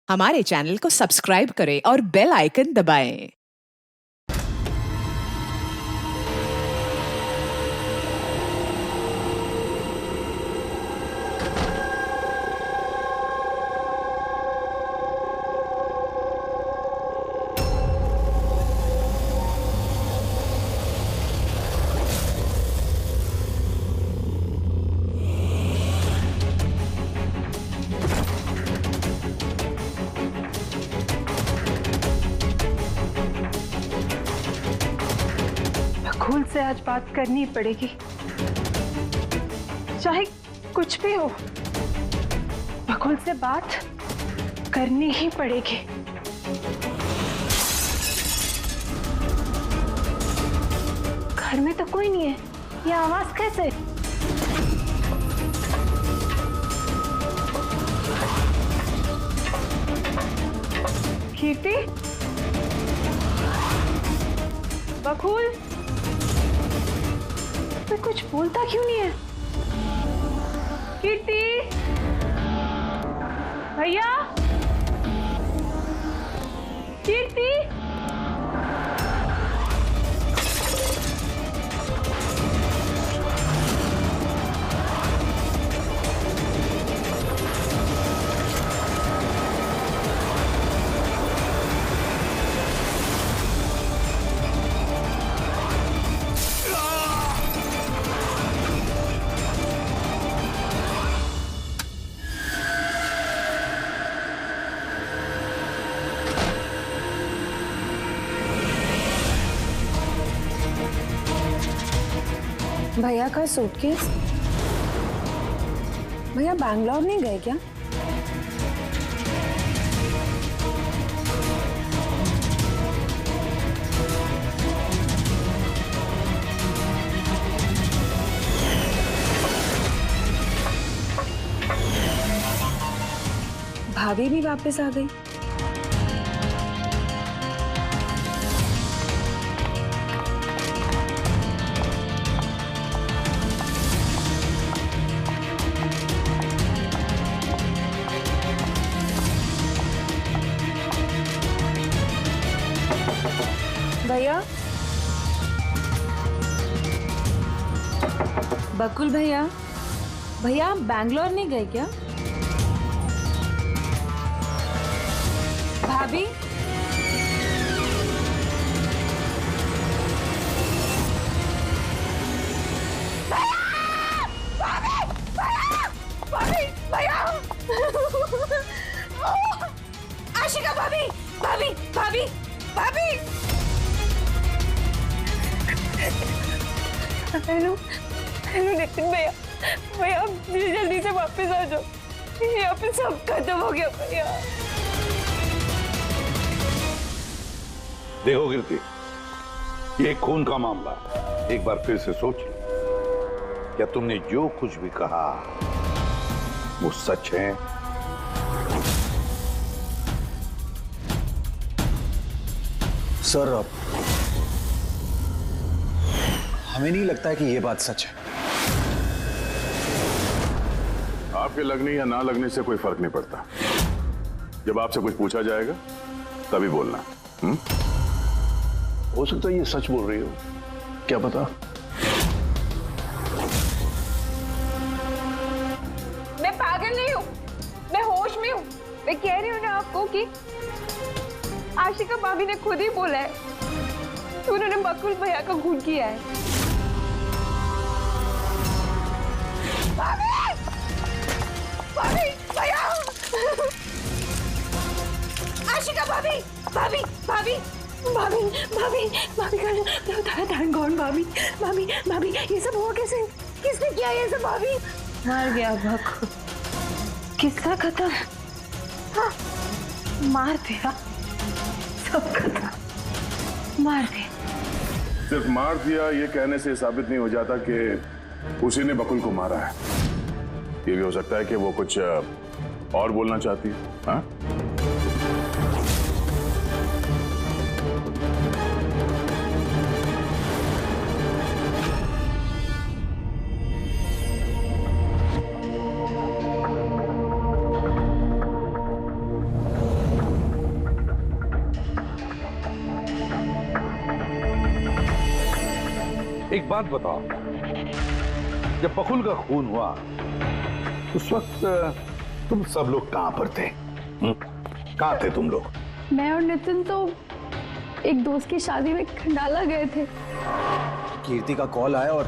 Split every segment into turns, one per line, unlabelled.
हमारे चैनल को सब्सक्राइब करें और बेल आइकन दबाएं।
बकुल से आज बात करनी पड़ेगी, चाहे कुछ भी हो। बकुल से बात करनी ही पड़ेगी। घर में तो कोई नहीं है, ये आवाज कैसे? कीर्ति, बकुल, मैं कुछ बोलता क्यों नहीं है? कीर्ति, भैया, कीर्ति,
भैया का सूटकेस। भैया बैंगलोर नहीं गए क्या? भाभी भी वापस आ गई। भैया, बकुल भैया, भैया आप बैंगलोर नहीं गए क्या? भाभी,
आशिका भाभी, भाभी, भाभी, भाभी। हेलो, हेलो नितिन भैया, भैया आप जल्दी से वापस आ जाओ, यहाँ पे सब खत्म हो गया भैया।
देखो कीर्ति, ये खून का मामला है। एक बार फिर से सोच लो, क्या तुमने जो कुछ भी कहा वो सच है?
सर, हमें नहीं लगता है कि ये बात सच है।
आपके लगने या ना लगने से कोई फर्क नहीं पड़ता। जब आपसे कुछ पूछा जाएगा तभी बोलना।
हो सकता है ये सच बोल रही हो, क्या पता।
मैं पागल नहीं हूँ, मैं होश में हूँ। मैं कह रही हूँ ना आपको कि आशिका भाभी ने खुद ही बोला है कि उन्होंने बकुल भैया का खून किया है। भाभी, भाभी, भैया, आशिका भाभी, भाभी, भाभी, भाभी, भाभी, भाभी का धन कौन? भाभी, भाभी, भाभी, ये सब हुआ कैसे? किसने किया ये सब? भाभी मर गया बकुल। किसका खत्म? हाँ, मार दिया, सब खत्म, मार दिया।
सिर्फ मार दिया ये कहने से साबित नहीं हो जाता कि उसी ने बकुल को मारा है। ये भी हो सकता है कि वो कुछ और बोलना चाहती है। हाँ?
एक बात बताओ, जब बकुल का खून हुआ उस वक्त तुम सब लोग कहां पर थे? कहां थे तुम लोग?
मैं और नितिन तो एक दोस्त की शादी में खंडाला गए थे।
कीर्ति का कॉल आया और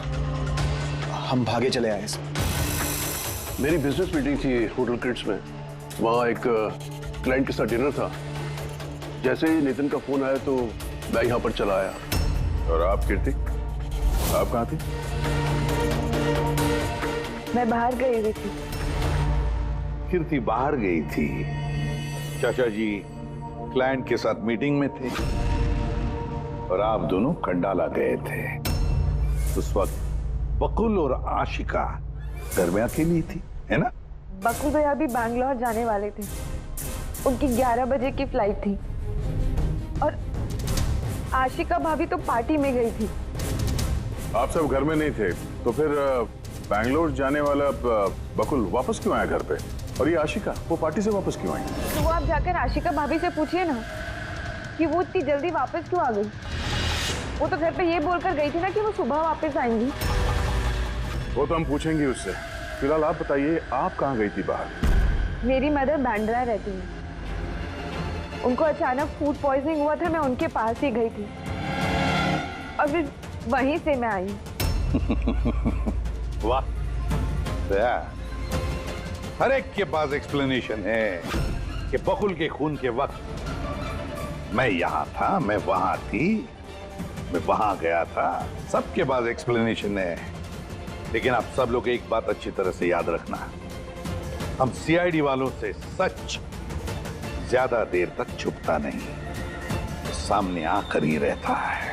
हम भागे चले आए।
मेरी बिजनेस मीटिंग थी होटल क्रिट्स में, वहाँ एक क्लाइंट के साथ डिनर था। जैसे ही नितिन का फोन आया तो मैं यहाँ पर चला आया। और आप कीर्ति, आप कहाँ थी?
मैं बाहर गई हुई थी।
कीर्ति बाहर गई थी, चाचा जी क्लाइंट के साथ मीटिंग में थे और आप दोनों खंडाला गए थे। उस वक्त बकुल और आशिका घर में अकेली थी, है ना?
बकुल भैया भी बैंगलोर जाने वाले थे, उनकी 11 बजे की फ्लाइट थी और आशिका भाभी तो पार्टी में गई थी।
आप सब घर में नहीं थे तो फिर बैंगलोर जाने वाला बकुल वापस क्यों आया घर पे? और ये आशिका, वो पार्टी से वापस क्यों आई?
तो वो आप जाकर आशिका भाभी से पूछिए ना कि वो इतनी जल्दी वापस क्यों आ गई। वो तो घर पे ये बोलकर गई थी ना कि वो सुबह वापस आएंगी।
वो तो हम पूछेंगे उससे। फिलहाल आप बताइए, आप कहाँ गई थी बाहर?
मेरी मदर बांद्रा रहती है, उनको अचानक फूड पॉइजनिंग हुआ था, मैं उनके पास ही गई थी और फिर वहीं से मैं आई।
वाह, हर एक के पास एक्सप्लेनेशन है कि बकुल के खून के वक्त मैं यहां था, मैं वहां थी, मैं वहां गया था। सबके पास एक्सप्लेनेशन है, लेकिन आप सब लोग एक बात अच्छी तरह से याद रखना, हम सीआईडी वालों से सच ज्यादा देर तक छुपता नहीं, सामने आकर ही रहता है।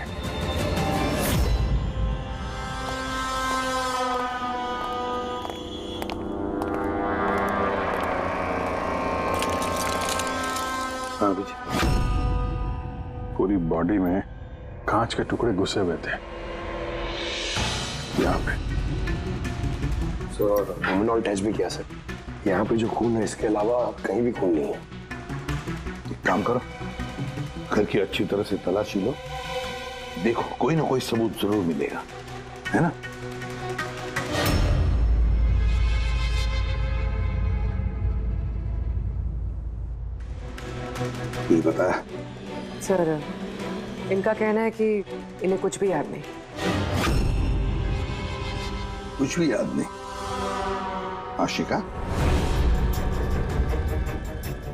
हाँ पूरी बॉडी में कांच के टुकड़े घुसे हुए थे यहाँ पे।
सर ह्यूमन टेस्ट भी किया सर, यहाँ पे जो खून है इसके अलावा कहीं भी खून नहीं है।
एक काम करो, घर की अच्छी तरह से तलाशी लो, देखो कोई ना कोई सबूत जरूर मिलेगा, है ना? ये बताया
सर, इनका कहना है कि इन्हें कुछ भी याद नहीं।
कुछ भी याद नहीं? आशिका,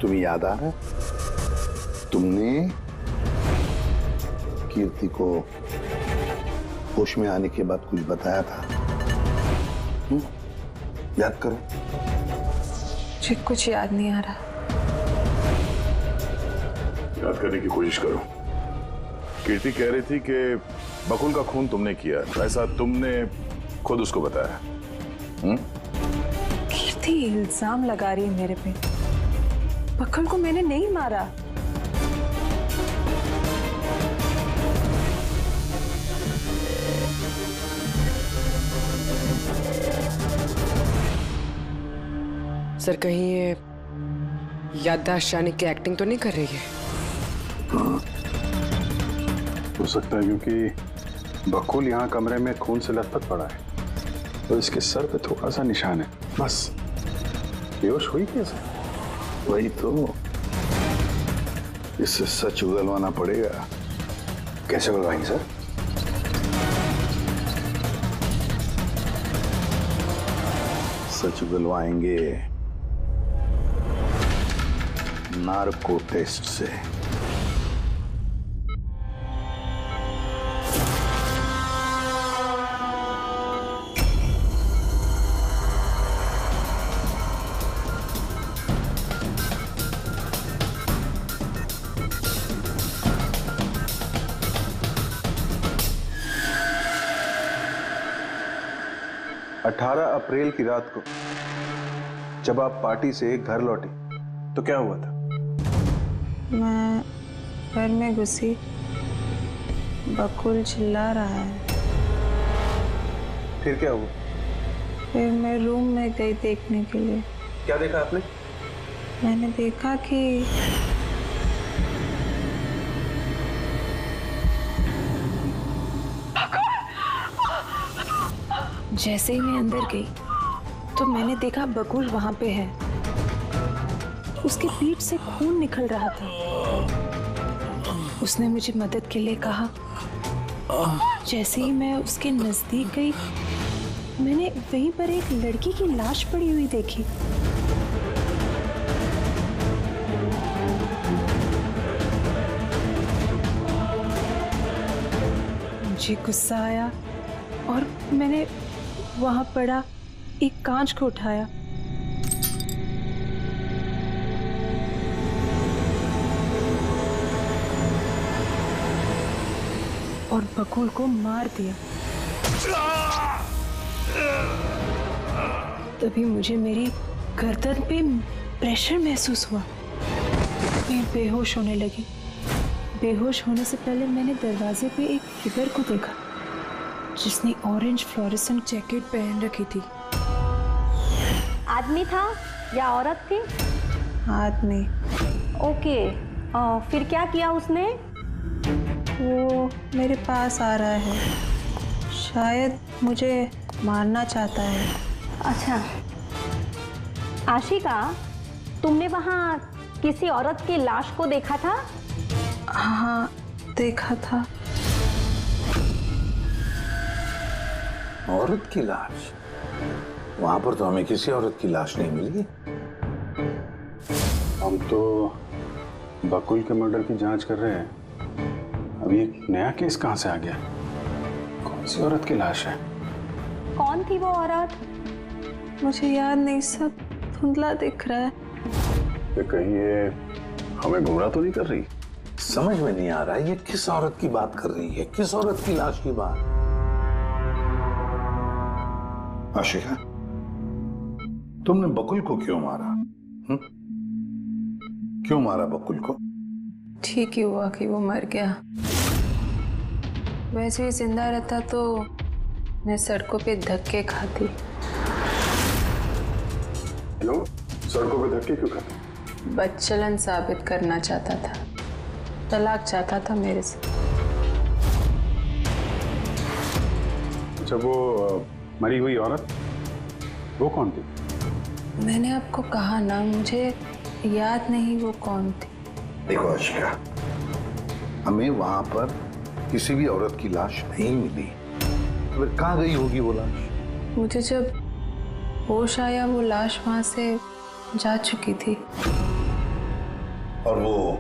तुम्हें याद आ रहा है तुमने कीर्ति को होश में आने के बाद कुछ बताया था? याद करो।
मुझे कुछ याद नहीं आ रहा।
याद करने की कोशिश करो। कीर्ति कह रही थी कि बकुल का खून तुमने किया, ऐसा तुमने खुद उसको बताया?
कीर्ति इल्जाम लगा रही है मेरे पे। बकुल को मैंने नहीं मारा।
सर कहीं ये याददाश्त जाने की एक्टिंग तो नहीं कर रही है?
हो सकता है, क्योंकि बकुल यहाँ कमरे में खून से लथपथ पड़ा है तो इसके सर पे थोड़ा सा निशान है, बस। बेहोश हुई कैसे?
वही तो, इससे सच उगलवाना पड़ेगा।
कैसे उगलवाएंगे सर?
सच उगलवाएंगे नार्को टेस्ट से।
अठारह अप्रैल की रात को जब आप पार्टी से घर लौटी तो क्या हुआ था?
मैं घर में घुसी, बकुल चिल्ला रहा है।
फिर क्या हुआ?
फिर मैं रूम में गई देखने के लिए।
क्या देखा आपने?
मैंने देखा कि जैसे ही मैं अंदर गई तो मैंने देखा बकुल वहां पे है। उसके पीठ से खून निकल रहा था। उसने मुझे मदद के लिए कहा। जैसे ही मैं उसके नजदीक गई, मैंने वहीं पर एक लड़की की लाश पड़ी हुई देखी। मुझे गुस्सा आया और मैंने वहां पड़ा एक कांच को उठाया। और बकुल को मार दिया। तभी मुझे मेरी गर्दन पे प्रेशर महसूस हुआ। मैं बेहोश होने लगी। बेहोश होने से पहले मैंने दरवाजे पे एक फिगर को देखा जिसने ऑरेंज फ्लोरेसेंट जैकेट पहन रखी थी।
आदमी था या औरत थी?
आदमी।
ओके, फिर क्या किया उसने?
वो मेरे पास आ रहा है। शायद मुझे मारना चाहता है।
अच्छा आशिका, तुमने वहाँ किसी औरत की लाश को देखा था?
हाँ, देखा था।
औरत की लाश? वहां पर तो हमें किसी औरत की लाश नहीं मिली।
हम तो बकुल के मर्डर की जांच कर रहे हैं। अभी एक नया केस कहां से आ गया? कौन सी औरत की लाश है?
कौन थी वो औरत?
मुझे याद नहीं, सब धुंधला दिख रहा है।
कि कहीं ये हमें गुमराह तो नहीं कर रही?
समझ में नहीं आ रहा है ये किस औरत की बात कर रही है, किस औरत की लाश की बात। आशिका, तुमने बकुल को क्यों मारा? क्यों मारा बकुल को?
ठीक ही हुआ कि वो मर गया। वैसे ही जिंदा रहता तो मैं सड़कों पे धक्के खाती।
हेलो, सड़कों पे धक्के क्यों खाते?
बदचलन साबित करना चाहता था। तलाक चाहता था मेरे से।
अच्छा, वो मरी हुई औरत, वो कौन थी?
मैंने आपको कहा ना, मुझे याद नहीं वो कौन थी।
देखो आशिका, हमें वहां पर किसी भी औरत की लाश नहीं मिली। तो फिर कहाँ गई होगी वो लाश?
मुझे जब होश आया वो लाश वहां से जा चुकी थी।
और वो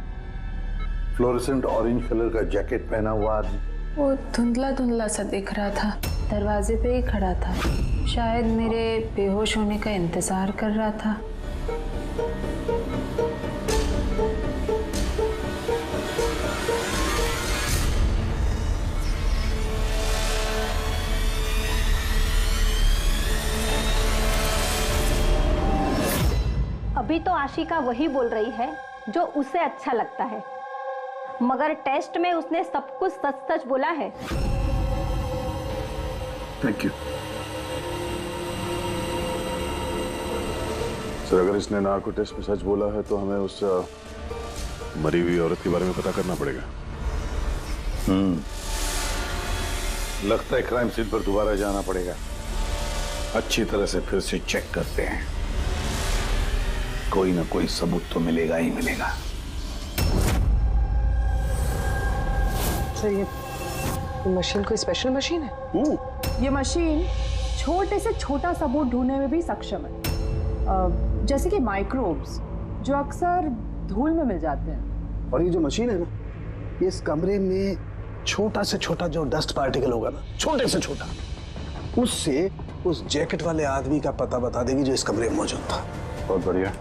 फ्लोरेसेंट ऑरेंज कलर का जैकेट पहना हुआ आदमी?
वो धुंधला धुंधला सा दिख रहा था। दरवाजे पे ही खड़ा था। शायद मेरे बेहोश होने का इंतजार कर रहा था।
अभी तो आशिका वही बोल रही है जो उसे अच्छा लगता है, मगर टेस्ट में उसने सब कुछ सच सच बोला है।
Thank you sir. अगर इसने नार्को टेस्ट में सच बोला है तो हमें उस मरी हुई औरत के बारे में पता करना पड़ेगा।
लगता है क्राइम सीन पर दोबारा जाना पड़ेगा। अच्छी तरह से फिर से चेक करते हैं। कोई ना कोई सबूत तो मिलेगा ही मिलेगा।
सर ये मशीन कोई स्पेशल मशीन है?
ये मशीन छोटे से छोटा सबूत ढूंढने में भी सक्षम है, जैसे कि माइक्रोब्स जो अक्सर धूल में मिल जाते हैं।
और ये जो मशीन है ना, ये इस कमरे में छोटा से छोटा जो डस्ट पार्टिकल होगा ना, छोटे से छोटा, उससे उस जैकेट वाले आदमी का पता बता देगी जो इस कमरे में मौजूद था।
बहुत बढ़िया।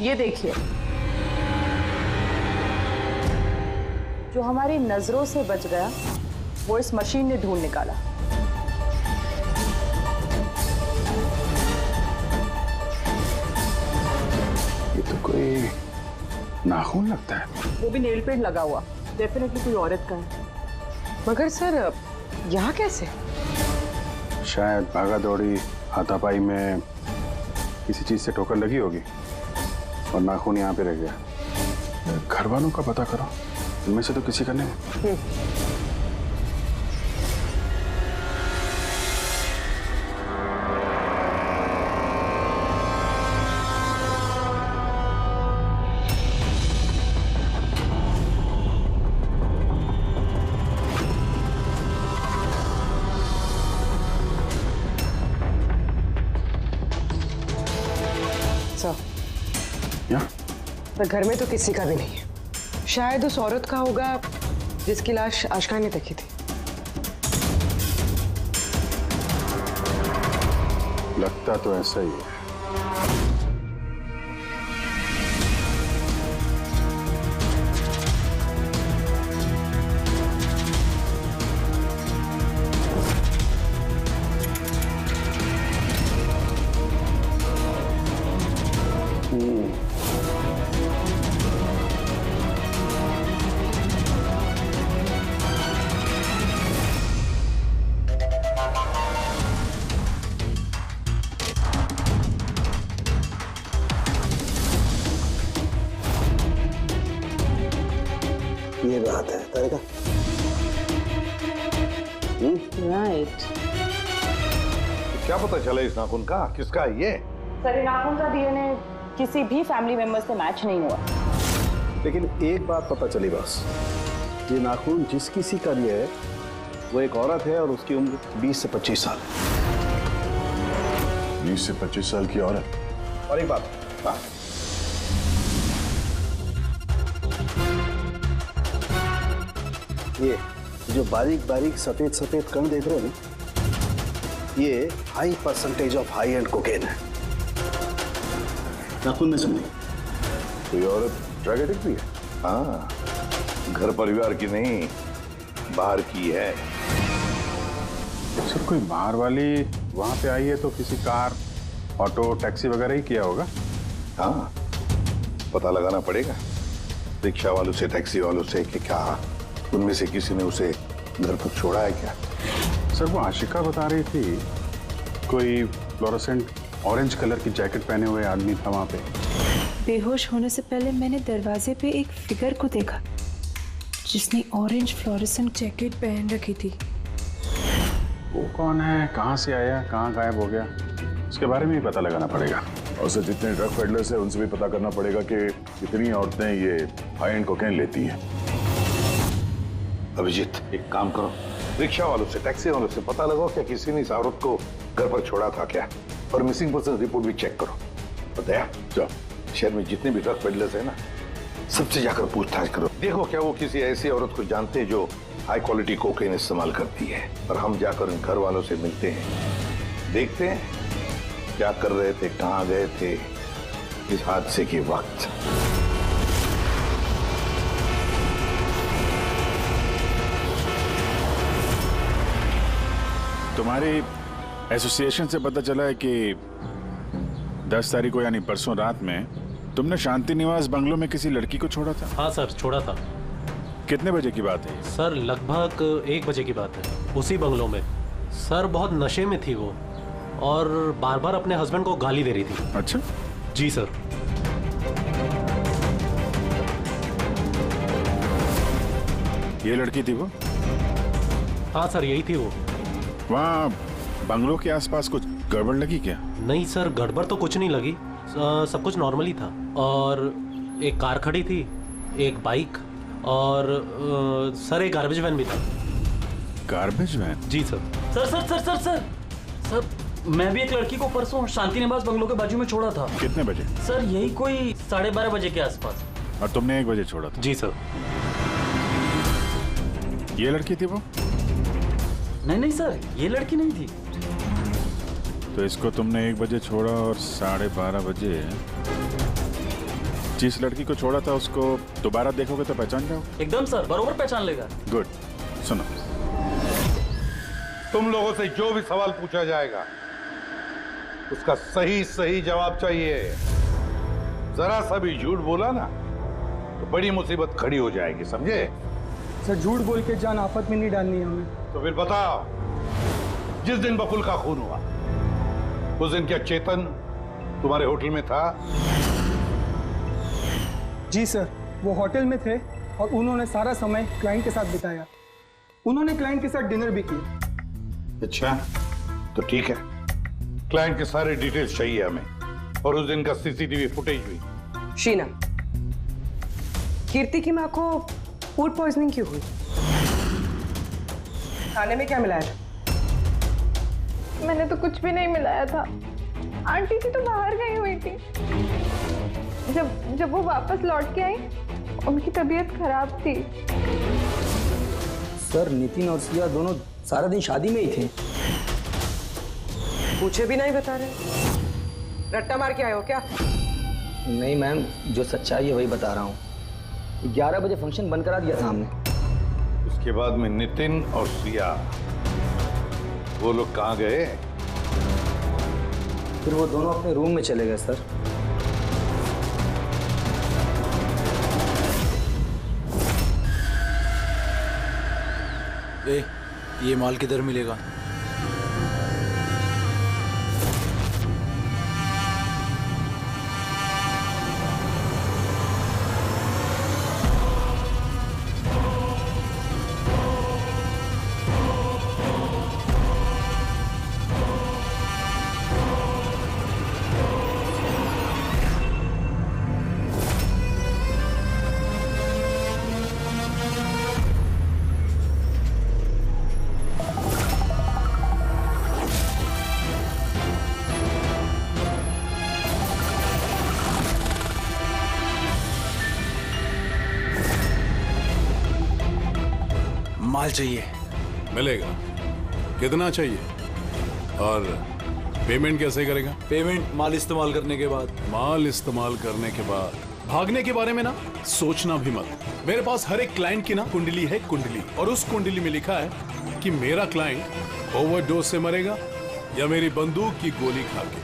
ये देखिए, जो हमारी नजरों से बच गया वो इस मशीन ने ढूंढ निकाला।
तो कोई नाखून लगता है।
वो भी नेल पेंट लगा हुआ, डेफिनेटली कोई औरत का है।
मगर सर यहाँ कैसे?
शायद भागा दौड़ी हाथापाई में किसी चीज से ठोकर लगी होगी और नाखून यहाँ पे रह गया। घर वालों का पता करो, इनमें से तो किसी का नहीं।
पर घर में तो किसी का भी नहीं है। शायद उस औरत का होगा जिसकी लाश आशिका ने देखी थी।
लगता तो ऐसा ही है।
ये बात है तारिका।
राइट।
क्या पता चला इस नाखून का किसका है ये?
सर, नाखून का डीएनए किसी भी फैमिली मेंबर से मैच नहीं हुआ।
लेकिन एक बात पता चली बस, ये नाखून जिस किसी का भी है वो एक औरत है और उसकी उम्र 20 से 25 साल है।
20 से 25 साल की औरत।
और एक बात, हाँ, ये जो बारीक बारीक सफेद सफेद कण देख रहे हो ना, ये high percentage of high and cocaine है। नाखून में सुनिए,
कोई औरत ड्रग एडिक्ट भी है? हाँ, घर परिवार की नहीं, बाहर की है।
सर कोई बाहर वाली वहां पे आई है तो किसी कार, ऑटो, टैक्सी वगैरह ही किया होगा।
हाँ, पता लगाना पड़ेगा रिक्शा वालों से, टैक्सी वालों से कि क्या उनमें से किसी ने उसे घर पर छोड़ा है क्या।
सर वो आशिका बता रही थी कोई फ्लोरोसेंट ऑरेंज कलर की जैकेट पहने हुए आदमी था वहां पे।
बेहोश होने से पहले मैंने दरवाजे पे एक फिगर को देखा जिसने ऑरेंज फ्लोरोसेंट जैकेट पहन रखी थी।
वो कौन है, कहाँ से आया, कहाँ गायब हो गया, उसके बारे में भी पता लगाना पड़ेगा।
और सर जितने ड्रग पेडलर्स हैं उनसे भी पता करना पड़ेगा कि कितनी औरतें ये हाई एंड कोकेन लेती हैं।
अभिजीत, एक काम करो, रिक्शा वालों से, टैक्सी वालों से पता लगाओ क्या किसी ने इस औरत को घर पर छोड़ा था क्या, और मिसिंग पर्सन रिपोर्ट भी चेक करो। और दया, जाओ शहर में जितने भी ड्रग पेडलर्स हैं ना, सबसे जाकर पूछताछ करो। देखो क्या वो किसी ऐसी औरत को जानते हैं जो हाई क्वालिटी कोकेन इस्तेमाल करती है। और हम जाकर उन घर वालों से मिलते हैं, देखते हैं क्या कर रहे थे, कहाँ गए थे इस हादसे के वक्त।
तुम्हारी एसोसिएशन से पता चला है कि 10 तारीख को यानी परसों रात में तुमने शांति निवास बंगलों में किसी लड़की को छोड़ा था।
हाँ सर, छोड़ा था।
कितने बजे की बात है?
सर लगभग 1 बजे की बात है, उसी बंगलों में। सर बहुत नशे में थी वो और बार बार अपने हस्बैंड को गाली दे रही थी।
अच्छा
जी सर।
ये लड़की थी वो?
हाँ सर, यही थी वो।
वहाँ बंगलों के आसपास कुछ गड़बड़ लगी क्या?
नहीं सर, गड़बड़ तो कुछ नहीं लगी, सब कुछ नॉर्मली था। और एक कार खड़ी थी, एक बाइक और सर एक गार्बेज वैन भी था।
Garbage van?
जी sir.
Sir sir sir sir sir sir मैं भी एक लड़की को परसों शांति निवास बंगलों के बाजू में छोड़ा था।
कितने बजे?
सर यही कोई 12:30 बजे के आसपास।
और तुमने 1 बजे छोड़ा था?
जी सर।
ये लड़की थी वो?
नहीं नहीं सर, ये लड़की नहीं थी।
तो इसको तुमने 1 बजे छोड़ा और 12:30 बजे जिस लड़की को छोड़ा था उसको दोबारा देखोगे तो पहचान जाओगे?
एकदम सर, बरोबर पहचान लेगा।
गुड। सुनो,
तुम लोगों से जो भी सवाल पूछा जाएगा उसका सही सही जवाब चाहिए। जरा सा भी झूठ बोला ना तो बड़ी मुसीबत खड़ी हो जाएगी, समझे?
सर झूठ बोल के जान आफत में नहीं डालनी है हमें।
तो फिर बताओ, जिस दिन बकुल का खून हुआ उस दिन क्या चेतन तुम्हारे होटल में था?
जी सर, वो होटल में थे और उन्होंने सारा समय क्लाइंट के साथ बिताया। उन्होंने क्लाइंट के साथ डिनर भी किया।
अच्छा, तो ठीक है, क्लाइंट के सारे डिटेल्स चाहिए हमें और उस दिन का सीसीटीवी फुटेज भी।
शीना, कीर्ति की माँ को फूड पॉइजनिंग क्यों हुई? खाने में क्या मिलाया था?
मैंने तो कुछ भी नहीं मिलाया था। आंटी थी तो बाहर गई हुई थी। जब वो वापस लौट के आई उनकी तबीयत खराब थी।
सर नितिन और सिया दोनों सारा दिन शादी में ही थे।
पूछे भी नहीं बता रहे। रट्टा मार के आए हो क्या?
नहीं मैम, जो सच्चाई है वही बता रहा हूँ। 11 बजे फंक्शन बंद करा दिया था हमने।
उसके बाद में नितिन और सिया वो लोग कहाँ गए?
फिर वो दोनों अपने रूम में चले गए सर।
ये माल किधर मिलेगा?
माल चाहिए।
मिलेगा। कितना चाहिए और पेमेंट कैसे करेगा?
पेमेंट माल इस्तेमाल करने के बाद।
माल इस्तेमाल करने के बाद? भागने के बारे में ना सोचना भी मत। मेरे पास हर एक क्लाइंट की ना कुंडली है, कुंडली, और उस कुंडली में लिखा है कि मेरा क्लाइंट ओवरडोज से मरेगा या मेरी बंदूक की गोली खा के।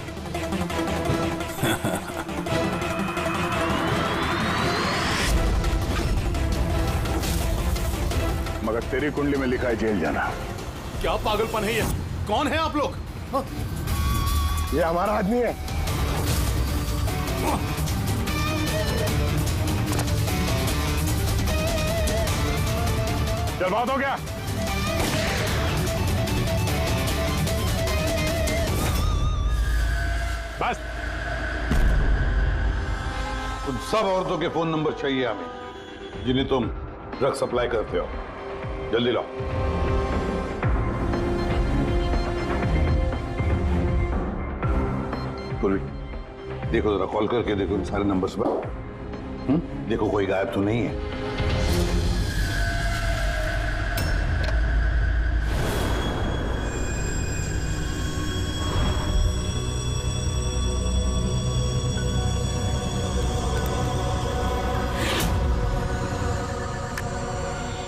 मगर तेरी कुंडली में लिखा है जेल जाना।
क्या पागलपन है ये? कौन है आप लोग?
ये हमारा आदमी है। चल, बात हो गया।
बस। उन सब औरतों के फोन नंबर चाहिए हमें जिन्हें तुम ड्रग सप्लाई करते हो। जल्दी लाओ। देखो जरा, कॉल करके देखो इन सारे नंबर्स पर। देखो कोई गायब तो नहीं है।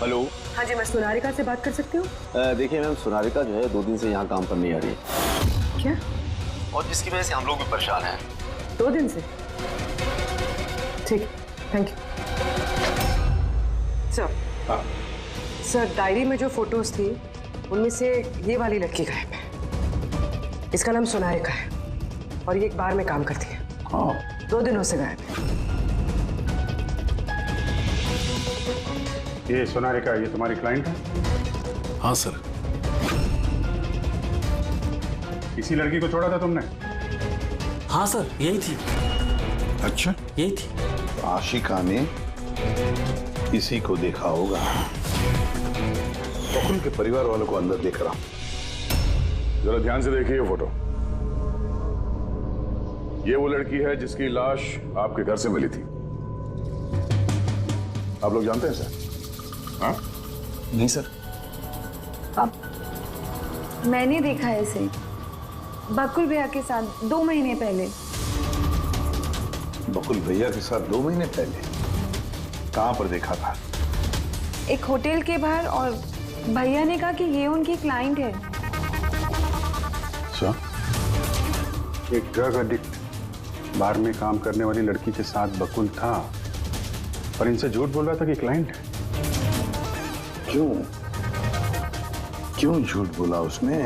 हेलो।
हाँ जी, मैं सोनारिका से बात कर सकती हूँ?
देखिए मैम, सोनारिका जो है 2 दिन से यहाँ काम पर नहीं आ रही है।
क्या?
और जिसकी वजह से हम लोग भी परेशान हैं।
2 दिन से? ठीक, thank you sir. Sir, diary में जो फोटोज थी उनमें से ये वाली लड़की गायब है। इसका नाम सोनारिका है और ये एक बार में काम करती है। 2 दिनों से गायब है।
ये सोनारिका, ये तुम्हारी क्लाइंट है?
हाँ सर।
इसी लड़की को छोड़ा था तुमने?
हाँ सर, यही थी।
अच्छा,
यही थी।
आशिका ने इसी को देखा होगा। बकुल के परिवार वालों को अंदर देख रहा हूं।
जरा ध्यान से देखिए ये फोटो। ये वो लड़की है जिसकी लाश आपके घर से मिली थी। आप लोग जानते हैं सर? हाँ?
नहीं सर।
अब मैंने देखा है इसे बकुल भैया के साथ 2 महीने पहले।
बकुल भैया के साथ 2 महीने पहले? कहां पर देखा था?
एक होटल के बाहर, और भैया ने कहा कि ये उनकी क्लाइंट है।
अच्छा, एक ड्रग एडिक्ट बार में काम करने वाली लड़की के साथ बकुल था, पर इनसे झूठ बोल रहा था कि क्लाइंट है।
क्यों झूठ बोला उसने?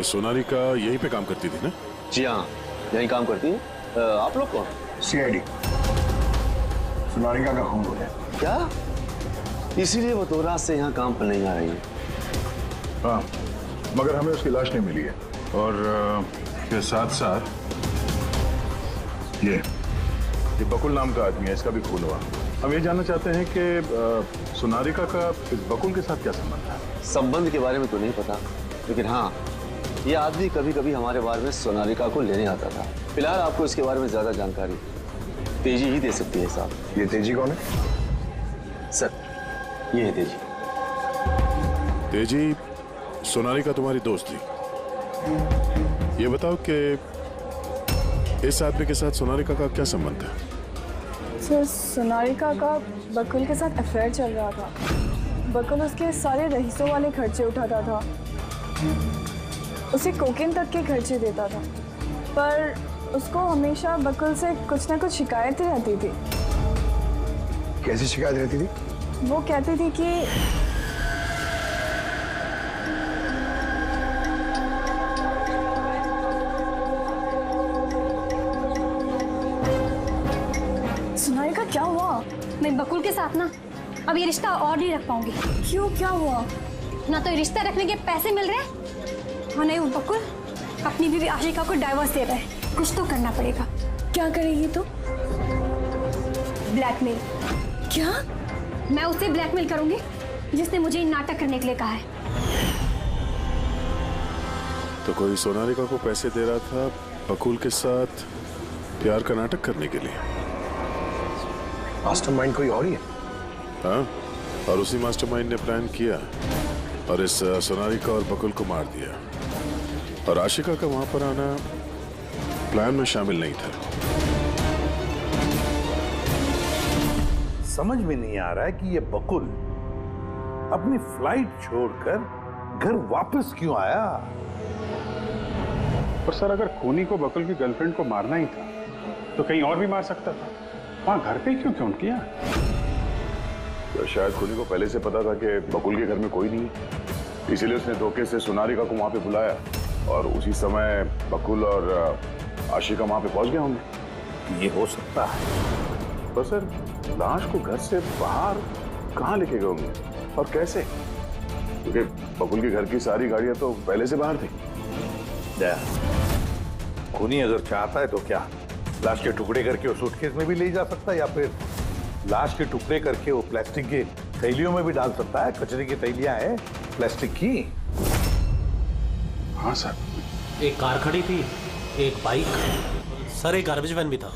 सोनाली का यहीं पे काम करती थी ना?
जी हाँ, यहीं काम करती है। आप लोग कौन?
सीआईडी। सोनालिका का खून हो गया।
क्या? इसीलिए वो 2 रात से यहाँ काम पर नहीं आ रही है।
हाँ, मगर हमें उसकी लाश नहीं मिली है। और के साथ साथ ये बकुल नाम का आदमी है, इसका भी खून हुआ। हम ये जानना चाहते हैं कि सोनालिका का इस बकुल के साथ क्या संबंध है?
संबंध के बारे में तो नहीं पता, लेकिन हाँ, ये आदमी कभी कभी हमारे बारे में सोनालिका को लेने आता था। फिलहाल आपको इसके बारे में ज्यादा जानकारी तेजी ही दे सकती है साहब।
ये तेजी कौन है?
सर, ये है तेजी।
तेजी, सोनालिका तुम्हारी दोस्त थी। ये बताओ कि इस आदमी के साथ सोनालिका का क्या संबंध है?
सर, सोनालिका का बकुल के साथ अफेयर चल रहा था। बकुल उसके सारे रईसों वाले खर्चे उठाता था, उसे कोकेन तक के खर्चे देता था, पर उसको हमेशा बकुल से कुछ ना कुछ शिकायत रहती थी।
कैसी शिकायत रहती थी?
वो कहती थी कि सोनालिका क्या हुआ?
मैं बकुल के साथ ना अब ये रिश्ता और नहीं रख पाऊंगी।
क्यों, क्या हुआ?
ना तो रिश्ता रखने के पैसे मिल रहे और नहीं वो बकुल अपनी बीवी आशिका को डाइवोर्स दे रहा है। कुछ तो करना पड़ेगा।
क्या करेगी तू?
ब्लैकमेल।
क्या?
मैं उसे ब्लैकमेल करूंगी जिसने मुझे नाटक करने के लिए कहा है।
तो कोई सोनालिका को पैसे दे रहा था बकुल के साथ प्यार का नाटक करने के लिए।
मास्टरमाइंड कोई और ही है?
हाँ, और उसी मास्टरमाइंड ने प्लान किया और इस सोनालिका और बकुल को मार दिया। और आशिका का वहां पर आना प्लान में शामिल नहीं था।
समझ में नहीं आ रहा है कि ये बकुल अपनी फ्लाइट छोड़कर घर वापस क्यों आया।
और सर, अगर खूनी को बकुल की गर्लफ्रेंड को मारना ही था तो कहीं और भी मार सकता था। वहां घर पे क्यों किया?
तो शायद खूनी को पहले से पता था कि बकुल के घर में कोई नहीं, इसीलिए उसने धोखे से सोनालिका को वहां पे बुलाया और उसी समय बकुल और आशिका वहां पे पहुंच गए होंगे।
ये हो सकता है।
तो सर, लाश को घर से बाहर कहाँ लेके गए होंगे और कैसे? क्योंकि बकुल के घर की सारी गाड़ियां तो पहले से बाहर थी।
खूनी अगर चाहता है तो क्या लाश के टुकड़े करके वो सूटकेस में भी ले जा सकता है, या फिर लाश के टुकड़े करके वो प्लास्टिक के थैलियों में भी डाल सकता है। कचरे की थैलियां हैं प्लास्टिक की।
हाँ सर।
एक कार खड़ी थी, एक बाइक, सर एक गार्बेज वैन भी था।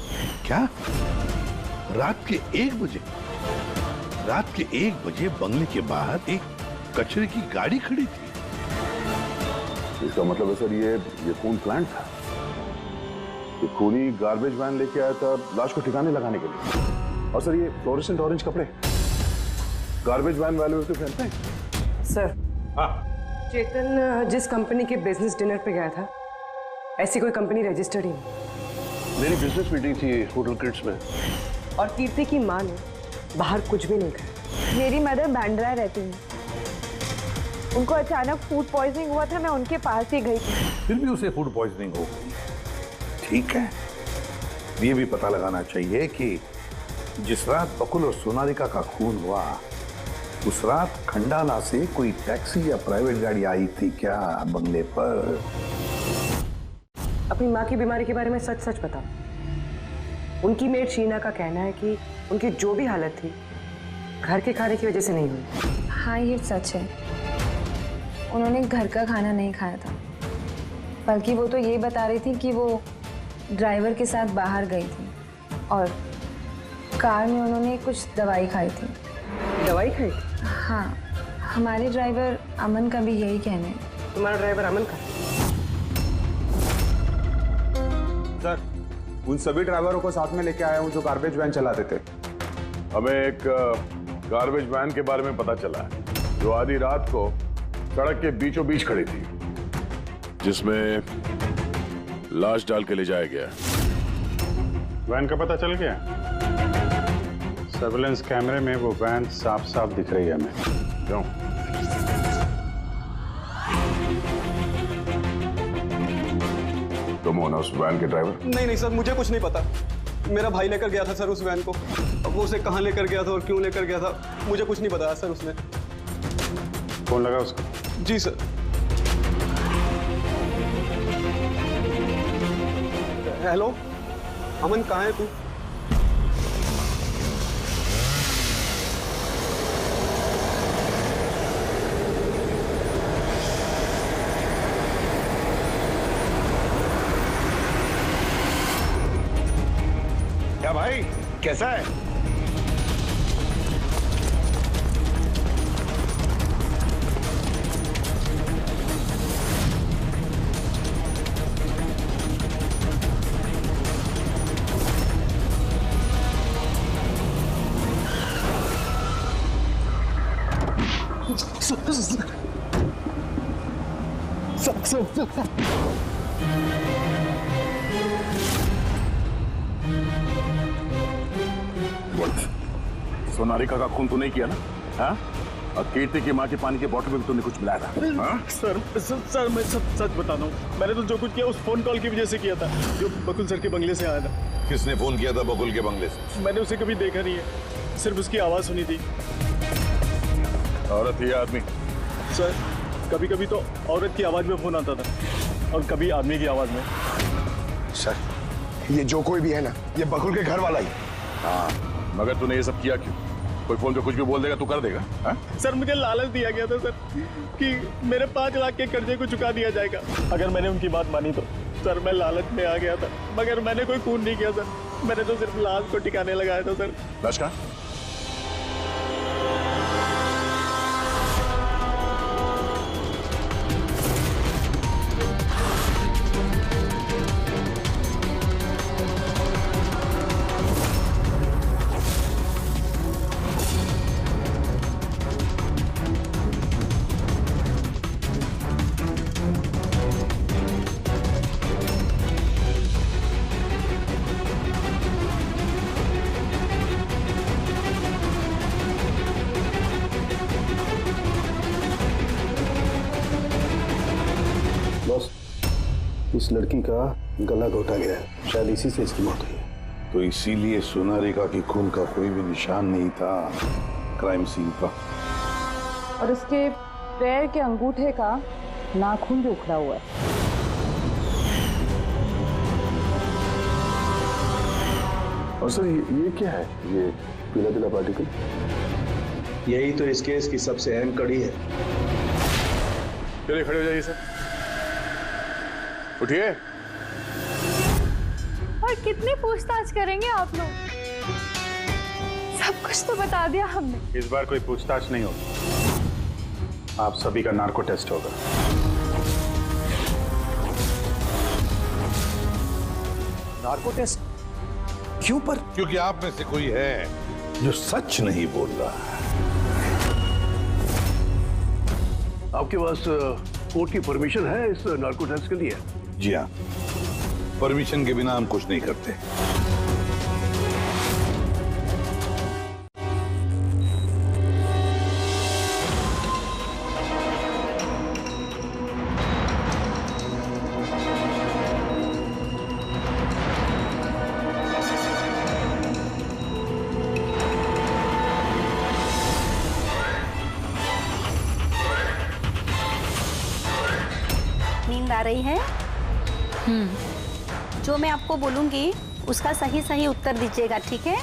क्या? रात के 1 बजे? रात के 1 बजे बंगले के बाहर एक कचरे की गाड़ी खड़ी थी?
इसका मतलब है सर ये खून प्लांट था। ये खूनी गार्बेज वैन लेके आया था लाश को ठिकाने लगाने के लिए। और सर, ये फ्लोरेसेंट ऑरेंज कपड़े गार्बेज वैन वाले तो पहनते हैं।
सर, चेतन जिस कंपनी के बिजनेस डिनर पे गया था, ऐसी कोई कंपनी रजिस्टर्ड ही नहीं।
मेरी बिजनेस मीटिंग थी होटल क्रिट्स में।
और कीर्ति की माँ ने बाहर कुछ भी नहीं खाया।
मेरी मदर बांद्रा रहती है, उनको अचानक फूड पॉइजनिंग हुआ था, मैं उनके पास ही गई थी।
फिर भी उसे फूड पॉइजनिंग हो गई। ठीक है, ये भी पता लगाना चाहिए कि जिस रात बकुल और सोनालिका का खून हुआ, उस रात खंडाला से कोई टैक्सी या प्राइवेट गाड़ी आई थी क्या बंगले पर?
अपनी माँ की बीमारी के बारे में सच सच बताओ। उनकी मेड शीना का कहना है कि उनकी जो भी हालत थी घर के खाने की वजह से नहीं हुई।
हाँ, ये सच है। उन्होंने घर का खाना नहीं खाया था, बल्कि वो तो ये बता रही थी कि वो ड्राइवर के साथ बाहर गई थी और कार में उन्होंने कुछ दवाई खाई थी।
दवाई खाई?
हाँ, हमारे ड्राइवर अमन का भी यही कहना है।
तुम्हारा ड्राइवर अमन का?
सर, उन सभी ड्राइवरों को साथ में लेके आया हूँ जो गार्बेज वैन चलाते थे।
हमें एक गार्बेज वैन के बारे में पता चला है जो आधी रात को सड़क के बीचों बीच खड़ी थी, जिसमें लाश डाल के ले जाया गया।
वैन का पता चल गया? सर्विलेंस कैमरे में वो वैन साफ साफ दिख रही है हमें।
क्यों? तुम हो ना उस वैन के ड्राइवर?
नहीं सर, मुझे कुछ नहीं पता। मेरा भाई लेकर गया था सर उस वैन को। अब वो उसे कहाँ लेकर गया था और क्यों लेकर गया था मुझे कुछ नहीं बताया सर उसने।
फोन लगा उसका?
जी सर। हेलो अमन, कहाँ है तू?
क्या भाई, कैसा है?
सोनारिका का खून तो नहीं किया ना? हाँ? और कीर्ति की माँ के पानी के बोतल में भी तुमने कुछ मिलाया था? हाँ?
सर मैं सच बता रहा हूँ। मैंने तो जो कुछ किया उस फोन कॉल की वजह से किया था जो बकुल सर के बंगले से आया था।
किसने फोन किया था बकुल के बंगले से?
मैंने उसे कभी देखा नहीं है, सिर्फ उसकी आवाज सुनी थी।
औरत ही आदमी?
सर कभी कभी तो औरत की आवाज में फोन आता था और कभी आदमी की आवाज में।
सर, ये जो कोई भी है ना, ये बकुल के घर वाला ही।
हाँ, मगर तूने ये सब किया क्यों? कोई फोन पे कुछ भी बोल देगा तू कर देगा? हाँ?
सर मुझे लालच दिया गया था सर कि मेरे 5 लाख के कर्जे को चुका दिया जाएगा अगर मैंने उनकी बात मानी तो। सर मैं लालच में आ गया था, मगर मैंने कोई खून नहीं किया सर। मैंने तो सिर्फ लाश को ठिकाने लगाया था सर।
लाश कहाँ?
इस लड़की का गला घोटा गया है, शायद इसी से इसकी मौत हुई है।
तो इसीलिए सोनारिका की खून का कोई भी निशान नहीं था क्राइम सीन पर।
और उसके पैर के अंगूठे का नाखून भी उखड़ा हुआ है।
और सर ये क्या है? ये पीला पीला पार्टिकल?
यही तो इस केस की सबसे अहम कड़ी है।
चलिए खड़े हो जाइए सर, उठिए।
और कितनी पूछताछ करेंगे आप लोग? सब कुछ तो बता दिया हमने।
इस बार कोई पूछताछ नहीं होगी, आप सभी का नार्को टेस्ट होगा।
नार्को टेस्ट क्यों पर? क्योंकि आप में से कोई है जो सच नहीं बोल रहा।
आपके पास कोर्ट की परमिशन है इस नार्को टेस्ट के लिए?
जी हाँ, परमिशन के बिना हम कुछ नहीं करते।
नींद आ रही है? जो मैं आपको बोलूंगी उसका सही सही उत्तर दीजिएगा, ठीक है?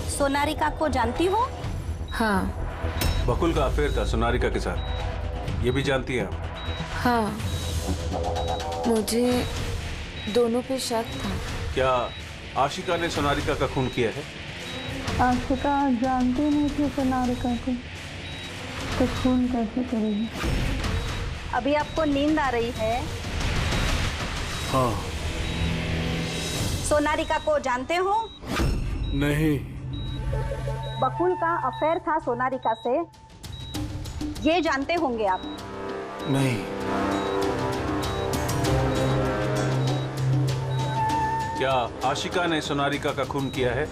सोनारिका को जानती हो?
हाँ।
बकुल का अफेयर था सोनारिका के साथ, ये भी जानती है आप?
हाँ, मुझे दोनों पे शक था।
क्या आशिका ने सोनारिका का खून किया है?
आशिका जानती नहीं थी सोनारिका को, तो खून कैसे करेगी?
अभी आपको नींद आ रही है?
हाँ।
सोनारिका को जानते हो?
नहीं।
बकुल का अफेयर था सोनारिका से, ये जानते होंगे आप?
नहीं। क्या आशिका ने सोनारिका का खून किया है?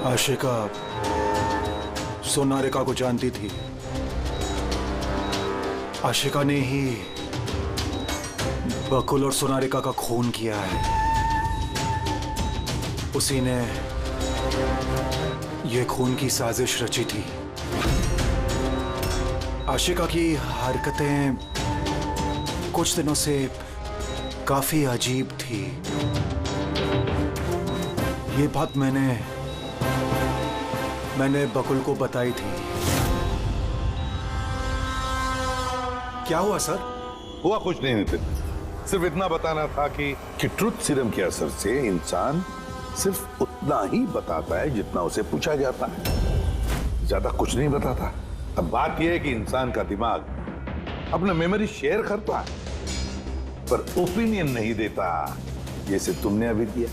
आशिका सोनारिका को जानती थी। आशिका ने ही बकुल और सोनारिका का खून किया है। उसी ने यह खून की साजिश रची थी। आशिका की हरकतें कुछ दिनों से काफी अजीब थी। ये बात मैंने बकुल को बताई थी।
क्या हुआ सर? हुआ कुछ नहीं नितिन, सिर्फ इतना बताना था कि ट्रुथ सीरम के असर से इंसान सिर्फ उतना ही बताता है जितना उसे पूछा जाता है, ज्यादा कुछ नहीं बताता। अब बात यह है कि इंसान का दिमाग अपना मेमोरी शेयर करता है पर ओपिनियन नहीं देता, जैसे तुमने अभी दिया।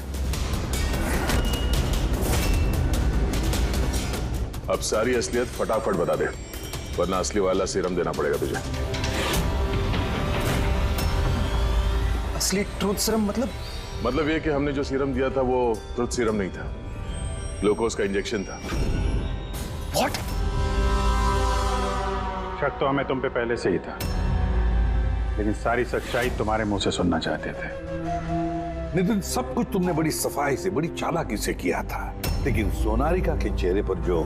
अब सारी असलियत फटाफट बता दे, वरना असली वाला सीरम देना पड़ेगा तुझे।
असली ट्रूथ सीरम
मतलब ये कि हमने जो सीरम दिया था वो ट्रूथ सीरम नहीं था, ग्लूकोज का इंजेक्शन था।
What?
शक तो हमें तुम पे पहले से ही था, लेकिन सारी सच्चाई तुम्हारे मुंह से सुनना चाहते थे।
नितिन, सब कुछ तुमने बड़ी सफाई से, बड़ी चालाकी से किया था, लेकिन सोनारिका के चेहरे पर जो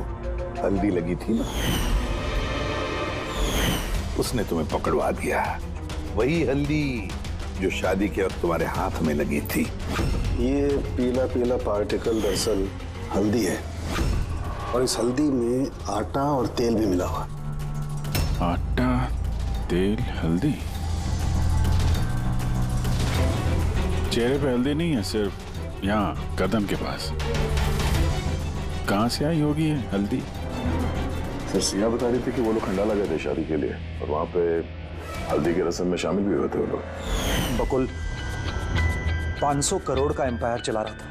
हल्दी लगी थी ना, उसने तुम्हें पकड़वा दिया। वही हल्दी जो शादी के वक्त तुम्हारे हाथ में लगी थी।
ये पीला पीला पार्टिकल दरअसल हल्दी है, और इस हल्दी में आटा और तेल भी मिला हुआ।
आटा, तेल, हल्दी। चेहरे पे हल्दी नहीं है, सिर्फ यहाँ कदम के पास। कहाँ से आई होगी ये हल्दी?
सर, सिया बता रही थी कि वो लोग खंडाला गए थे शादी के लिए, और वहां पे हल्दी के रस्म में शामिल भी हुए थे वो लोग।
बकुल 500 करोड़ का एम्पायर चला रहा था।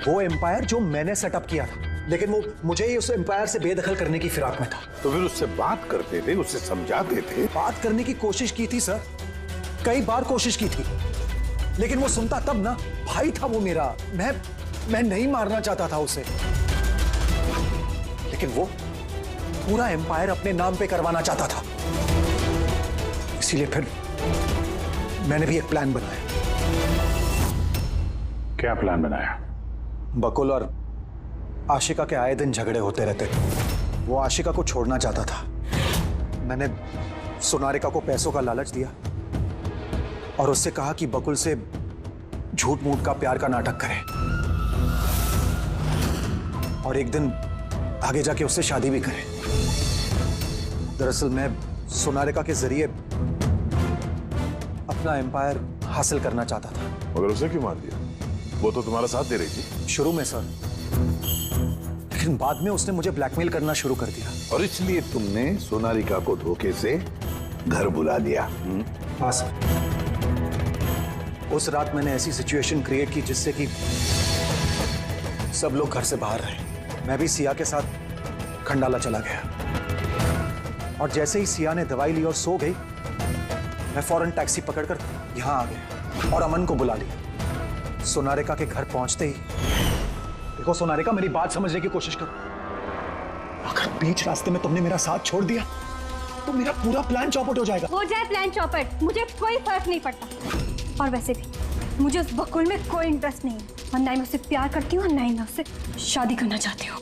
वो एम्पायर जो मैंने सेटअप किया था, लेकिन वो मुझे ही उस एम्पायर से बेदखल करने की फिराक में था।
तो फिर उससे बात करते थे, उससे समझाते थे।
बात करने की कोशिश की थी सर, कई बार कोशिश की थी, लेकिन वो सुनता तब ना। भाई था वो मेरा, मैं नहीं मारना चाहता था उसे, लेकिन वो पूरा एम्पायर अपने नाम पे करवाना चाहता था। इसीलिए फिर मैंने भी एक प्लान बनाया।
क्या प्लान बनाया?
बकुल और आशिका के आए दिन झगड़े होते रहते थे। वो आशिका को छोड़ना चाहता था। मैंने सोनारिका को पैसों का लालच दिया और उससे कहा कि बकुल से झूठ मूठ का प्यार का नाटक करे, और एक दिन आगे जाके उससे शादी भी करे। दरअसल मैं सोनारिका के जरिए अपना एम्पायर हासिल करना चाहता था।
मगर उसे क्यों मार दिया? वो तो तुम्हारा साथ दे रही थी।
शुरू में सर, लेकिन बाद में उसने मुझे ब्लैकमेल करना शुरू कर दिया।
और इसलिए तुमने सोनारिका को धोखे से घर बुला लिया।
हाँ सर, उस रात मैंने ऐसी सिचुएशन क्रिएट की जिससे कि सब लोग घर से बाहर रहे। मैं भी सिया के साथ खंडाला चला गया, और जैसे ही सिया ने दवाई ली और सो गई, मैं फौरन टैक्सी पकड़कर यहां आ गया और अमन को बुला लिया। सोनारिका के घर पहुंचते ही, देखो सोनारिका, मेरी बात समझने की कोशिश करो। अगर बीच रास्ते में तुमने मेरा साथ छोड़ दिया तो मेरा पूरा प्लान चौपट हो जाएगा।
हो जाए प्लान चौपट, मुझे कोई फर्क नहीं पड़ता। और वैसे भी मुझे उस बकुल में कोई इंटरेस्ट नहीं है, और ना ही मैं उससे प्यार करती हूँ और ना ही मैं उससे शादी करना चाहती हूँ।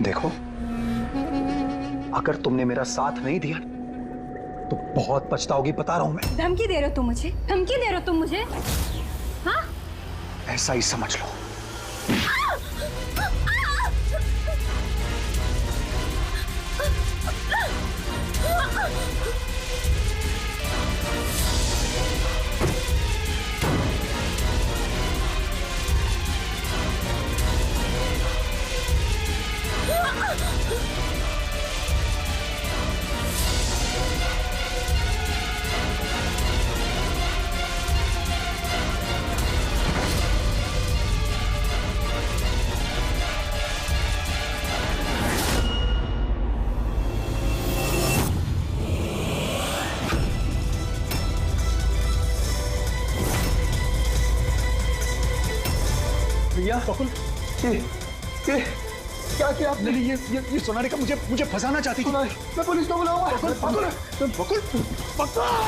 देखो, अगर तुमने मेरा साथ नहीं दिया तो बहुत पछताओगी, बता रहा हूं मैं।
धमकी दे रहे हो तुम मुझे? धमकी दे रहे हो तुम मुझे? हाँ?
ऐसा ही समझ लो। बकुल, ये क्या किया आपने? ये सोनालिका मुझे फंसाना चाहती थी।
मैं पुलिस को बुलाऊंगा।
बकुल, बकुल।
बकुल,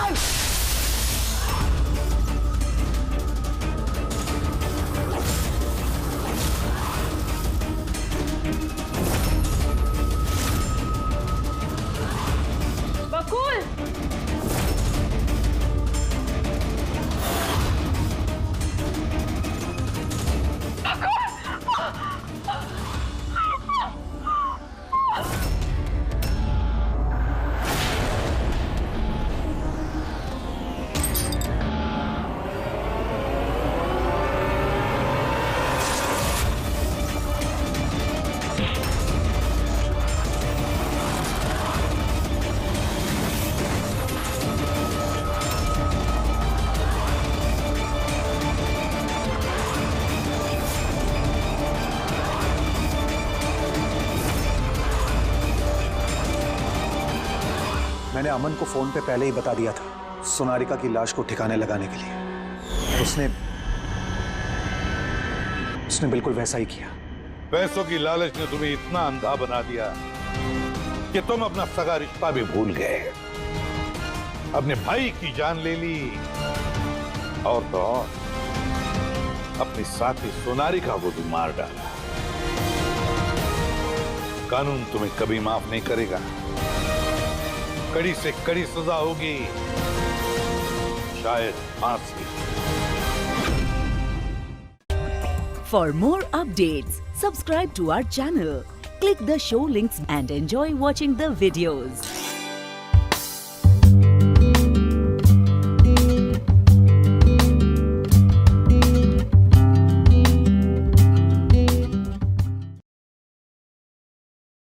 मैंने अमन को फोन पे पहले ही बता दिया था सोनालिका की लाश को ठिकाने लगाने के लिए। उसने बिल्कुल वैसा ही किया।
पैसों की लालच ने तुम्हें इतना अंधा बना दिया कि तुम अपना सगा रिश्ता भी भूल गए, अपने भाई की जान ले ली, और तो और अपनी साथी सोनालिका को भी मार डाला। कानून तुम्हें कभी माफ नहीं करेगा, कड़ी से कड़ी सजा होगी, शायद फांसी।
For more updates, subscribe to our channel, click the show links and enjoy watching the videos.